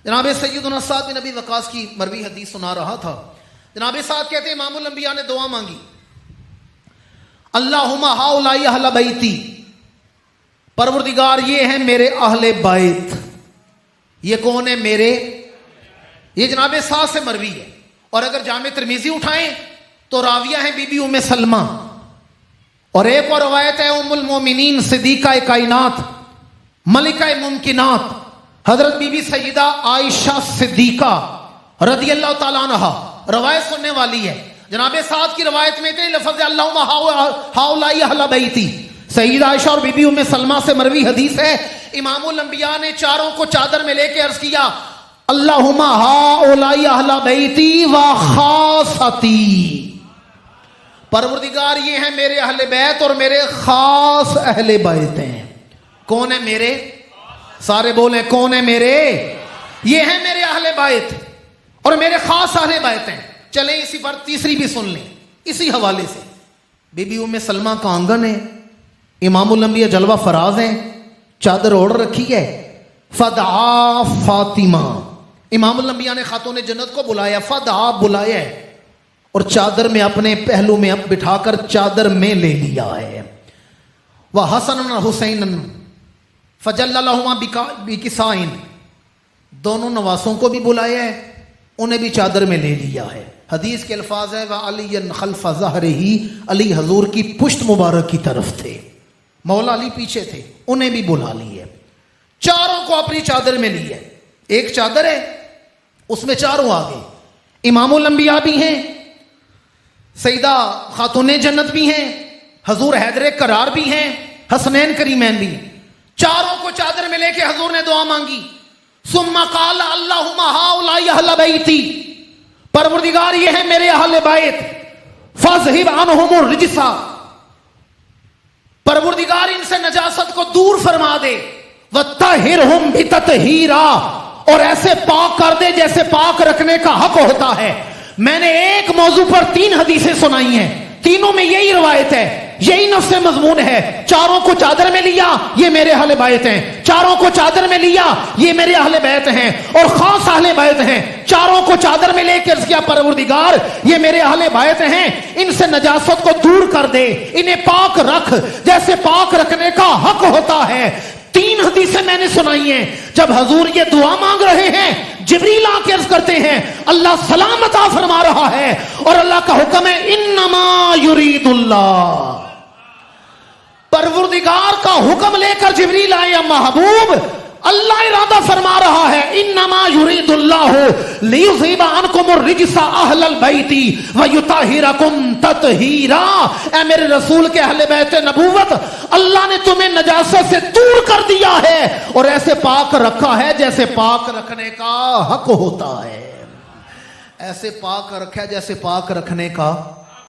جناب سیدنا سعد بن ابی وقاص کی مروی حدیث سنا رہا تھا. جناب سعد کہتے ہیں امام الانبیاء نے دعا مانگی, اللہم ہؤلاء اہل بیتی, پروردگار یہ ہیں میرے اہل بیت. یہ کون ہے؟ میرے. یہ جناب سعد سے مروی ہے. اور اگر جامع ترمذی اٹھائیں تو راویہ ہیں بی بی ام سلمہ, اور ایک اور روایت ہے ام المومنین صدیقہ کائنات ملکہ ممکنات حضرت بی بی سیدہ عائشہ صدیقہ رضی اللہ تعالیٰ عنہ روایت سننے والی ہے. جناب سعد کی روایت میں کہ لفظ اللہم ہؤلاء اہل بیتی سیدہ عائشہ اور بی بی ام سلمہ سے مروی حدیث ہے. امام الانبیاء نے چاروں کو چادر میں لے کے عرض کیا, اللہم ہؤلاء اہل بیتی و خاصتی, پروردگار یہ ہیں میرے اہل بیت اور میرے خاص اہل بیت ہیں. کون ہے میرے؟ سارے بولیں کون ہے میرے؟ یہ ہیں میرے اہل بیت اور میرے خاص اہل بیت ہیں. چلیں اسی پر تیسری بھی سن لیں اسی حوالے سے. بی بی ام سلمہ کا آنگن ہے, امام الانبیاء جلوہ فراز ہیں, چادر اوڑھ رکھی ہے. فدعا فاطمہ, امام الانبیاء نے خاتون جنت کو بلایا, فدعا بلایا ہے اور چادر میں اپنے پہلو میں اب بٹھا کر چادر میں لے لیا ہے. وحسن حسین فجل لہما بکسائن, دونوں نواسوں کو بھی بلایا ہے, انہیں بھی چادر میں لے لیا ہے. حدیث کے الفاظ ہے وعلی خلف ظہرہ, علی حضور کی پشت مبارک کی طرف تھے, مولا علی پیچھے تھے, انہیں بھی بلا لی ہے. چاروں کو اپنی چادر میں لی ہے. ایک چادر ہے اس میں چاروں آگے, امام الانبیاء بھی ہیں, سیدہ خاتون جنت بھی ہیں, حضور حیدر کرار بھی ہیں, حسنین کریمین بھی ہیں. چاروں کو چادر میں لے کے حضور نے دعا مانگی. ثم قال اللہم ہؤلاء اہل بیتی, پروردگار یہ ہیں میرے اہل بیت, فاذہب عنہم الرجس, پروردگار ان سے نجاست کو دور فرما دے. وطہرہم بتطہیرا, اور ایسے پاک کر دے جیسے پاک رکھنے کا حق ہوتا ہے. میں نے ایک موضوع پر 3 حدیثیں سنائی ہیں, تینوں میں یہی روایت ہے, یہی نفس مضمون ہے. چاروں کو چادر میں لیا, یہ میرے اہل بیت ہیں. چاروں کو چادر میں لیا, یہ میرے اہل بیت ہیں اور خاص اہل بیت ہیں. چاروں کو چادر میں لے کے عرض کیا پروردگار یہ میرے اہل بیت ہیں, ان سے نجاست کو دور کر دے, انہیں پاک رکھ جیسے پاک رکھنے کا حق ہوتا ہے. 3 حدیثیں میں نے سنائی ہیں. جب حضور یہ دعا مانگ رہے ہیں, جبریل آ کے عرض کرتے ہیں اللہ سلام عطا فرما رہا ہے اور اللہ کا حکم ہے انما یرید اللہ, پروردگار کا حکم لے کر جبریل آئے, محبوب اللہ ارادہ فرما رہا ہے انما یرید اللہ لیذھب عنکم الرجس اہل البیت ویطہرکم تطہیرا. اے میرے رسول کے اہل بیت نبوت, اللہ نے تمہیں نجاست سے دور کر دیا ہے اور ایسے پاک رکھا ہے جیسے پاک رکھنے کا حق ہوتا ہے. ایسے پاک رکھا جیسے پاک رکھنے کا